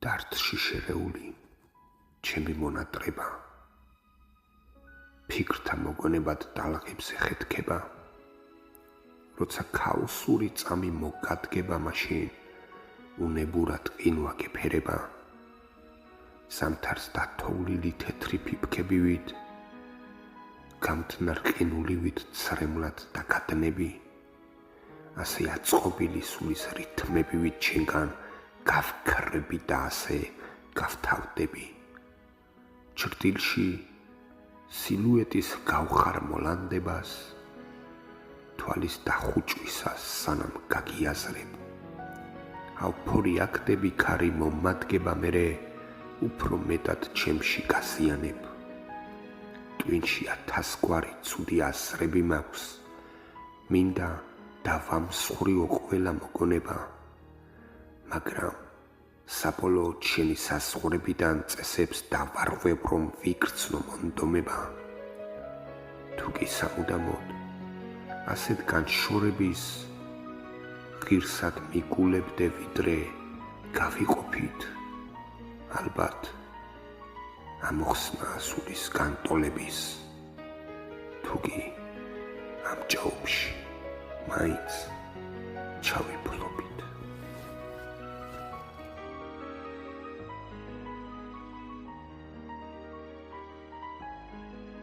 დართში შერეული ჩემი მონატრება ფიქრთა მოგონებად დალღებს ეხეთქება როცა ქაოსური წამი მოგადგება მაშინ უნებურად ყინვა გეფერება ზამთარს დათოვლილი თეთრი ფიფქებივით გამთნარ ყინულივით ცრემლად დაგადნები ასე აწყობილი სულის რითმებივით ჩემგან გავქრები და ასე გავთავდები ჩრდილში სილუეტის გავხარ მოლანდებას თვალის დახუჭვისას სანამ გაგიაზრებ ავფორი აქტები ქარი მომადგება მერე უფრო მეტად ჩემში გასიანებ ტვინში 1000 ცუდი ასრები მაქვს მინდა დავამსხვრიო ყველა მოგონება მაგრამ საბოლოოდ შენი საზღვრებიდან წესებს დავარღვევ რომ ვიგრძნო მონდომება თუ კი სამუდამოდ ასეთ განშორების ღირსად მიგულებდე ვიდრე გავიყოფით ალბათ ამოხსნა სულის განტოლების თუ კი ამ ჭაობში მაინც ჩავიბრუნო